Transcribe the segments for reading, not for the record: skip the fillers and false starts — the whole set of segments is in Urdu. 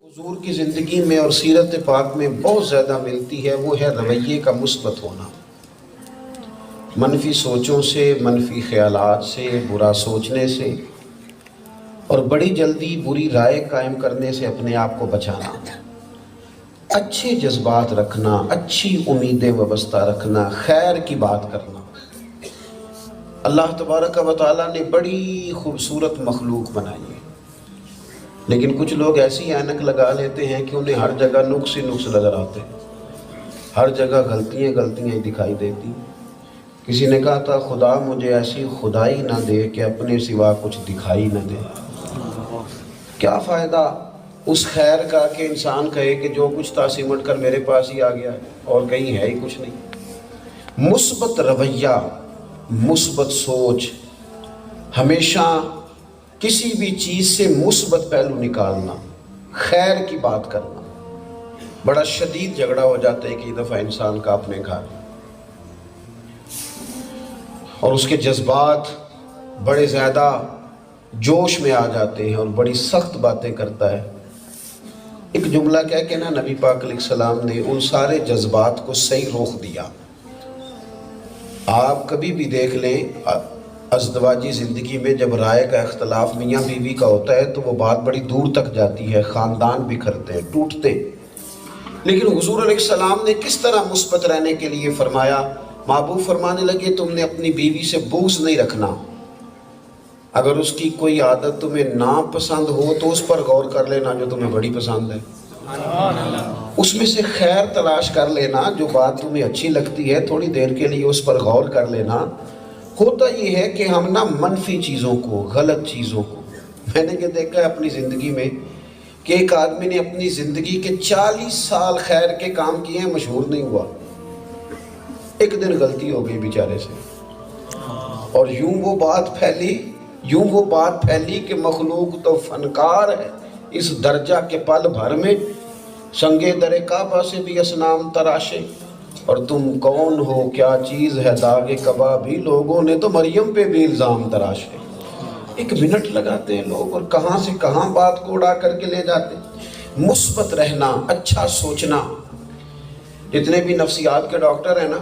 حضور کی زندگی میں اور سیرت پاک میں بہت زیادہ ملتی ہے، وہ ہے رویے کا مثبت ہونا۔ منفی سوچوں سے، منفی خیالات سے، برا سوچنے سے اور بڑی جلدی بری رائے قائم کرنے سے اپنے آپ کو بچانا، اچھے جذبات رکھنا، اچھی امیدیں وابستہ رکھنا، خیر کی بات کرنا۔ اللہ تبارک و تعالیٰ نے بڑی خوبصورت مخلوق بنائی ہے، لیکن کچھ لوگ ایسی اینک لگا لیتے ہیں کہ انہیں ہر جگہ نقص ہی نقص نظر آتے ہیں، ہر جگہ غلطیاں ہی دکھائی دیتی۔ کسی نے کہا تھا خدا مجھے ایسی خدائی نہ دے کہ اپنے سوا کچھ دکھائی نہ دے۔ کیا فائدہ اس خیر کا کہ انسان کہے کہ جو کچھ تھا سمٹ کر میرے پاس ہی آ گیا اور کہیں ہے ہی کچھ نہیں۔ مثبت رویہ، مثبت سوچ، ہمیشہ کسی بھی چیز سے مثبت پہلو نکالنا، خیر کی بات کرنا۔ بڑا شدید جھگڑا ہو جاتا ہے کہ ایک دفعہ انسان کا اپنے گھر، اور اس کے جذبات بڑے زیادہ جوش میں آ جاتے ہیں اور بڑی سخت باتیں کرتا ہے۔ ایک جملہ کہہ کے نبی پاک علیہ السلام نے ان سارے جذبات کو صحیح روک دیا۔ آپ کبھی بھی دیکھ لیں ازدواجی زندگی میں جب رائے کا اختلاف میاں بیوی کا ہوتا ہے تو وہ بات بڑی دور تک جاتی ہے، خاندان بکھرتے ہیں، ٹوٹتے ہیں۔ لیکن حضور علیہ السلام نے کس طرح مثبت رہنے کے لیے فرمایا؟ محبوب فرمانے لگے تم نے اپنی بیوی سے بغض نہیں رکھنا، اگر اس کی کوئی عادت تمہیں ناپسند ہو تو اس پر غور کر لینا جو تمہیں بڑی پسند ہے، اس میں سے خیر تلاش کر لینا، جو بات تمہیں اچھی لگتی ہے تھوڑی دیر کے لیے اس پر غور کر لینا۔ ہوتا یہ ہے کہ ہم منفی چیزوں کو، غلط چیزوں کو، میں نے یہ دیکھا ہے اپنی زندگی میں کہ ایک آدمی نے اپنی زندگی کے 40 سال خیر کے کام کیے ہیں، مشہور نہیں ہوا، ایک دن غلطی ہو گئی بیچارے سے، اور یوں وہ بات پھیلی کہ مخلوق تو فنکار ہے اس درجہ کے پل بھر میں، سنگے در کعبہ سے بھی اصنام تراشے، اور تم کون ہو کیا چیز ہے داغ کبابی، لوگوں نے تو مریم پہ بھی الزام تراشے۔ ایک منٹ لگاتے ہیں لوگ اور کہاں سے کہاں بات کو اڑا کر کے لے جاتے ہیں۔ مثبت رہنا، اچھا سوچنا۔ جتنے بھی نفسیات کے ڈاکٹر ہیں نا،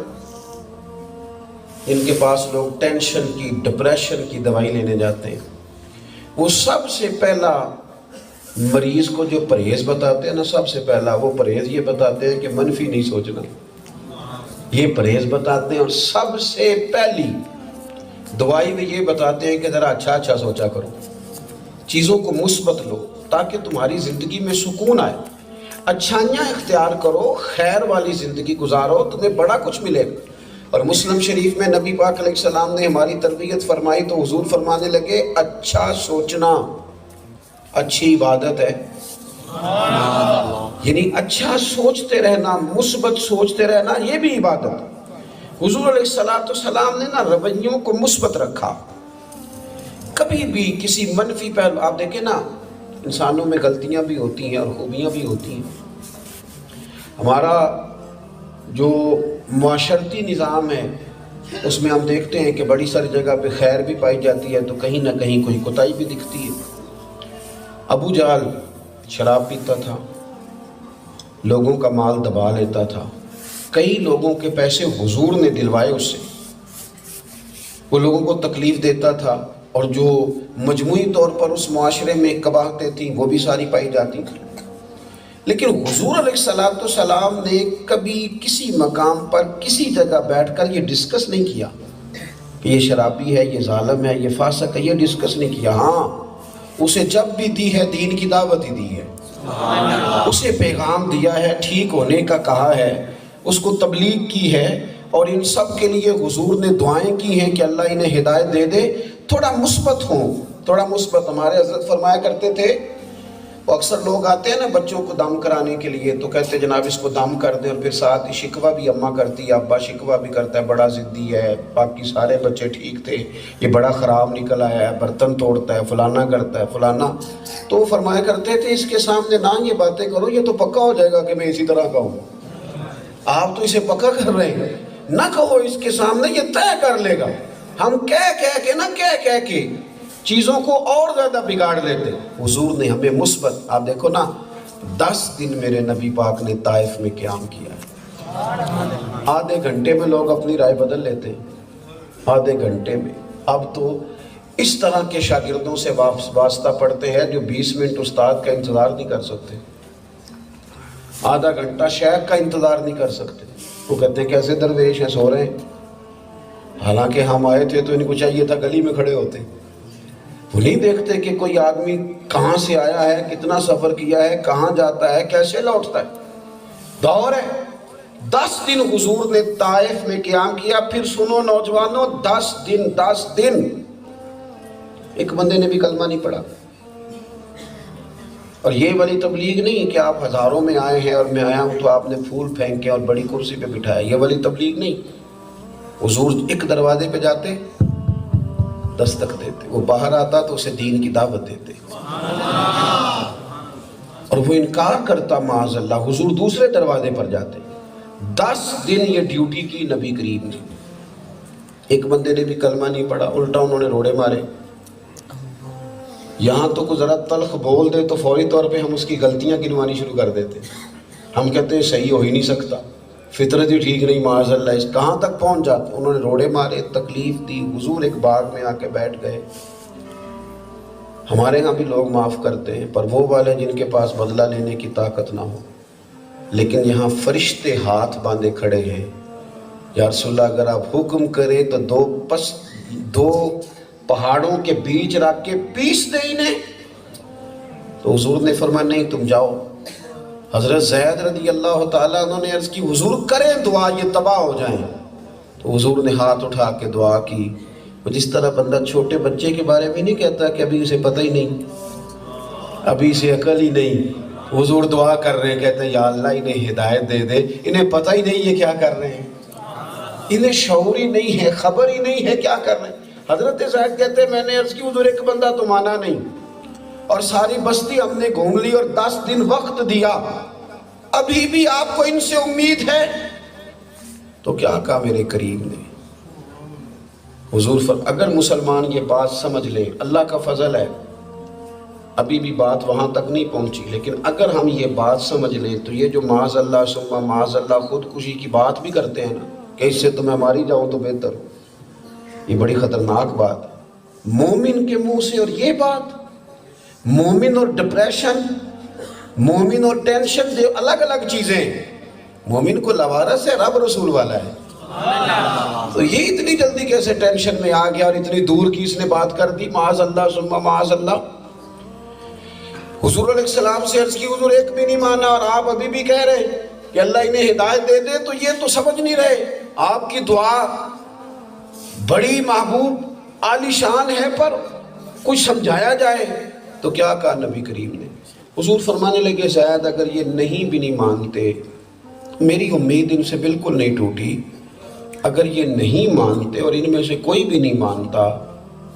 ان کے پاس لوگ ٹینشن کی، ڈپریشن کی دوائی لینے جاتے ہیں، وہ سب سے پہلا مریض کو جو پرہیز بتاتے ہیں نا، سب سے پہلا وہ پرہیز یہ بتاتے ہیں کہ منفی نہیں سوچنا، یہ پرہیز بتاتے ہیں، اور سب سے پہلی دوائی میں یہ بتاتے ہیں کہ ذرا اچھا سوچا کرو، چیزوں کو مثبت لو تاکہ تمہاری زندگی میں سکون آئے، اچھائیاں اختیار کرو، خیر والی زندگی گزارو، تمہیں بڑا کچھ ملے گا۔ اور مسلم شریف میں نبی پاک علیہ السلام نے ہماری تربیت فرمائی تو حضور فرمانے لگے اچھا سوچنا اچھی عبادت ہے، یعنی اچھا سوچتے رہنا، مثبت سوچتے رہنا، یہ بھی عبادت ہے۔ حضور علیہ السلام نے رویوں کو مثبت رکھا، کبھی بھی کسی منفی پہلو، آپ دیکھیں نا انسانوں میں غلطیاں بھی ہوتی ہیں اور خوبیاں بھی ہوتی ہیں۔ ہمارا جو معاشرتی نظام ہے اس میں ہم دیکھتے ہیں کہ بڑی ساری جگہ پہ خیر بھی پائی جاتی ہے تو کہیں نہ کہیں کوئی کوتاہی بھی دکھتی ہے۔ ابو جہل شراب پیتا تھا، لوگوں کا مال دبا لیتا تھا، کئی لوگوں کے پیسے حضور نے دلوائے اس سے، وہ لوگوں کو تکلیف دیتا تھا، اور جو مجموعی طور پر اس معاشرے میں قباحتیں تھیں وہ بھی ساری پائی جاتی تھیں۔ لیکن حضور علیہ السلام نے کبھی کسی مقام پر کسی جگہ بیٹھ کر یہ ڈسکس نہیں کیا کہ یہ شرابی ہے، یہ ظالم ہے، یہ فاسق ہے، یہ ڈسکس نہیں کیا۔ ہاں، اسے جب بھی دی ہے دین کی دعوت ہی دی ہے، اسے پیغام دیا ہے، ٹھیک ہونے کا کہا ہے، اس کو تبلیغ کی ہے، اور ان سب کے لیے حضور نے دعائیں کی ہیں کہ اللہ انہیں ہدایت دے دے، تھوڑا مثبت ہوں، تھوڑا مثبت۔ ہمارے حضرت فرمایا کرتے تھے، وہ اکثر لوگ آتے ہیں نا بچوں کو دم کرانے کے لیے تو کہتے جناب اس کو دم کر دیں، اور پھر ساتھ ہی شکوہ بھی اماں کرتی ہے، ابا شکوہ بھی کرتا ہے، بڑا ضدی ہے، باقی سارے بچے ٹھیک تھے، یہ بڑا خراب نکل آیا ہے، برتن توڑتا ہے، فلانا کرتا ہے، فلانا۔ تو وہ فرمایا کرتے تھے اس کے سامنے نہ یہ باتیں کرو، یہ تو پکا ہو جائے گا کہ میں اسی طرح کا ہوں، آپ تو اسے پکا کر رہے ہیں، نہ کہو اس کے سامنے، یہ طے کر لے گا۔ ہم کہہ کے چیزوں کو اور زیادہ بگاڑ لیتے۔ حضور نے ہمیں مثبت، آپ دیکھو نا 10 دن میرے نبی پاک نے طائف میں قیام کیا ہے۔ آدھے گھنٹے میں لوگ اپنی رائے بدل لیتے ہیں، آدھے گھنٹے میں۔ اب تو اس طرح کے شاگردوں سے واسطہ پڑتے ہیں جو 20 منٹ استاد کا انتظار نہیں کر سکتے، آدھا گھنٹہ شیخ کا انتظار نہیں کر سکتے۔ وہ کہتے ہیں کیسے درویش ہیں، سو رہے ہیں، حالانکہ ہم آئے تھے تو ان کو چاہیے تھا گلی میں کھڑے ہوتے۔ وہ نہیں دیکھتے کہ کوئی آدمی کہاں سے آیا ہے، کتنا سفر کیا ہے، کہاں جاتا ہے، کیسے لوٹتا ہے۔ دور ہے 10 دن حضور نے طائف میں قیام کیا۔ پھر سنو نوجوانوں، 10 دن ایک بندے نے بھی کلمہ نہیں پڑھا۔ اور یہ والی تبلیغ نہیں کہ آپ ہزاروں میں آئے ہیں اور میں آیا ہوں تو آپ نے پھول پھینکے اور بڑی کرسی پہ بٹھایا، یہ والی تبلیغ نہیں۔ حضور ایک دروازے پہ جاتے، دستک دیتے، وہ باہر آتا تو اسے دین کی دعوت دیتے، اور وہ انکار کرتا معاذ اللہ، حضور دوسرے دروازے پر جاتے۔ 10 دن یہ ڈیوٹی کی نبی کریم نے۔ ایک بندے نے بھی کلمہ نہیں پڑھا، الٹا انہوں نے روڑے مارے۔ یہاں تو کوئی ذرا تلخ بول دے تو فوری طور پہ ہم اس کی غلطیاں گنوانی شروع کر دیتے، ہم کہتے ہیں صحیح ہو ہی نہیں سکتا، فطرت ہی ٹھیک نہیں، معاذ اللہ، اس کہاں تک پہنچ جاتے۔ انہوں نے روڑے مارے، تکلیف دی۔ حضور ایک باغ میں آ کے بیٹھ گئے۔ ہمارے ہاں بھی لوگ معاف کرتے ہیں، پر وہ والے جن کے پاس بدلہ لینے کی طاقت نہ ہو، لیکن یہاں فرشتے ہاتھ باندھے کھڑے ہیں، یا رسول اللہ اگر آپ حکم کریں تو دو پہاڑوں کے بیچ رکھ کے پیس دیں انہیں۔ تو حضور نے فرمایا نہیں، تم جاؤ۔ حضرت زید رضی اللہ تعالیٰ عنہ نے عرض کی حضور کریں دعا، یہ تباہ ہو جائیں۔ تو حضور نے ہاتھ اٹھا کے دعا کی۔ جس طرح بندہ چھوٹے بچے کے بارے میں نہیں کہتا کہ ابھی اسے پتہ ہی نہیں، ابھی اسے عقل ہی نہیں، حضور دعا کر رہے ہیں، کہتے ہیں یا اللہ انہیں ہدایت دے دے، انہیں پتہ ہی نہیں یہ کیا کر رہے ہیں، انہیں شعور ہی نہیں ہے، خبر ہی نہیں ہے کیا کر رہے ہیں۔ حضرت زید کہتے ہیں میں نے عرض کی حضور ایک بندہ تو مانا نہیں، اور ساری بستی ہم نے گھوم لی اور 10 دن وقت دیا، ابھی بھی آپ کو ان سے امید ہے؟ تو کیا کہا میرے کریم نے؟ حضور اگر مسلمان یہ بات سمجھ لیں، اللہ کا فضل ہے ابھی بھی بات وہاں تک نہیں پہنچی، لیکن اگر ہم یہ بات سمجھ لیں تو یہ جو معاذ اللہ ثم معاذ اللہ خودکشی کی بات بھی کرتے ہیں نا کہ اس سے تو میں ماری جاؤں تو بہتر ہو، یہ بڑی خطرناک بات ہے مومن کے منہ سے۔ اور یہ بات مومن اور ڈپریشن، مومن اور ٹینشن دے الگ الگ چیزیں۔ مومن کو لوارث ہے، رب رسول والا ہے، تو یہ اتنی جلدی کیسے ٹینشن میں آ گیا اور اتنی دور کی اس نے بات کر دی؟ معاذ اللہ ثم معاذ اللہ۔ حضور علیہ السلام سے عرض کی حضور ایک بھی نہیں مانا اور آپ ابھی بھی کہہ رہے کہ اللہ انہیں ہدایت دے دے، تو یہ تو سمجھ نہیں رہے، آپ کی دعا بڑی محبوب عالی شان ہے، پر کچھ سمجھایا جائے۔ تو کیا کہا نبی کریم نے؟ حضور فرمانے لگے زید اگر یہ نہیں بھی نہیں مانتے، میری امید ان سے بالکل نہیں ٹوٹی، اگر یہ نہیں مانتے اور ان میں سے کوئی بھی نہیں مانتا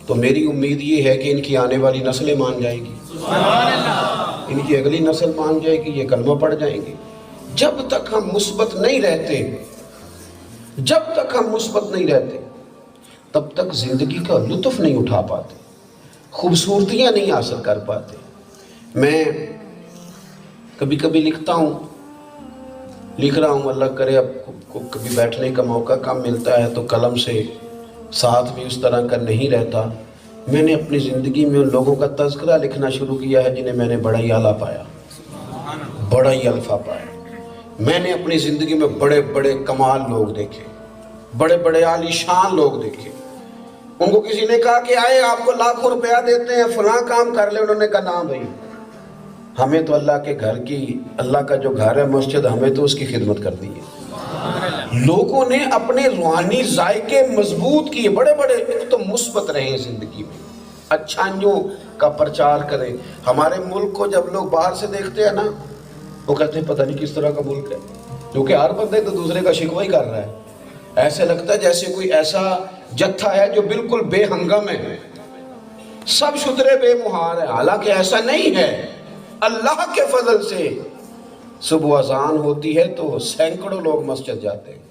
تو میری امید یہ ہے کہ ان کی آنے والی نسلیں مان جائیں گی، ان کی اگلی نسل مان جائے گی، یہ کلمہ پڑھ جائیں گے۔ جب تک ہم مثبت نہیں رہتے، جب تک ہم مثبت نہیں رہتے تب تک زندگی کا لطف نہیں اٹھا پاتے، خوبصورتیاں نہیں حاصل کر پاتے۔ میں کبھی کبھی لکھتا ہوں، لکھ رہا ہوں، اللہ کرے اب کو کبھی بیٹھنے کا موقع کم ملتا ہے تو قلم سے ساتھ بھی اس طرح کا نہیں رہتا۔ میں نے اپنی زندگی میں ان لوگوں کا تذکرہ لکھنا شروع کیا ہے جنہیں میں نے بڑا ہی اعلیٰ پایا، بڑا ہی الفا پایا۔ میں نے اپنی زندگی میں بڑے بڑے کمال لوگ دیکھے، بڑے بڑے عالی شان لوگ دیکھے۔ ان کو کسی نے کہا کہ آئے آپ کو لاکھوں روپیہ دیتے ہیں فلاں کام کر لے، انہوں نے کہا نہ بھائی، ہمیں تو اللہ کے گھر کی، اللہ کا جو گھر ہے مسجد، ہمیں تو اس کی خدمت کرنی ہے۔ لوگوں نے اپنے روحانی ذائقے مضبوط کیے، بڑے بڑے، ایک تو مثبت رہیں زندگی میں، اچھائیوں کا پرچار کریں۔ ہمارے ملک کو جب لوگ باہر سے دیکھتے ہیں نا، وہ کہتے ہیں پتہ نہیں کس طرح کا ملک ہے، کیونکہ ہر بندے تو دوسرے کا شکوہ ہی کر رہا ہے۔ ایسے لگتا ہے جیسے کوئی ایسا جتھا ہے جو بالکل بے ہنگم ہے، سب شترے بے مہار ہے، حالانکہ ایسا نہیں ہے۔ اللہ کے فضل سے صبح اذان ہوتی ہے تو سینکڑوں لوگ مسجد جاتے ہیں۔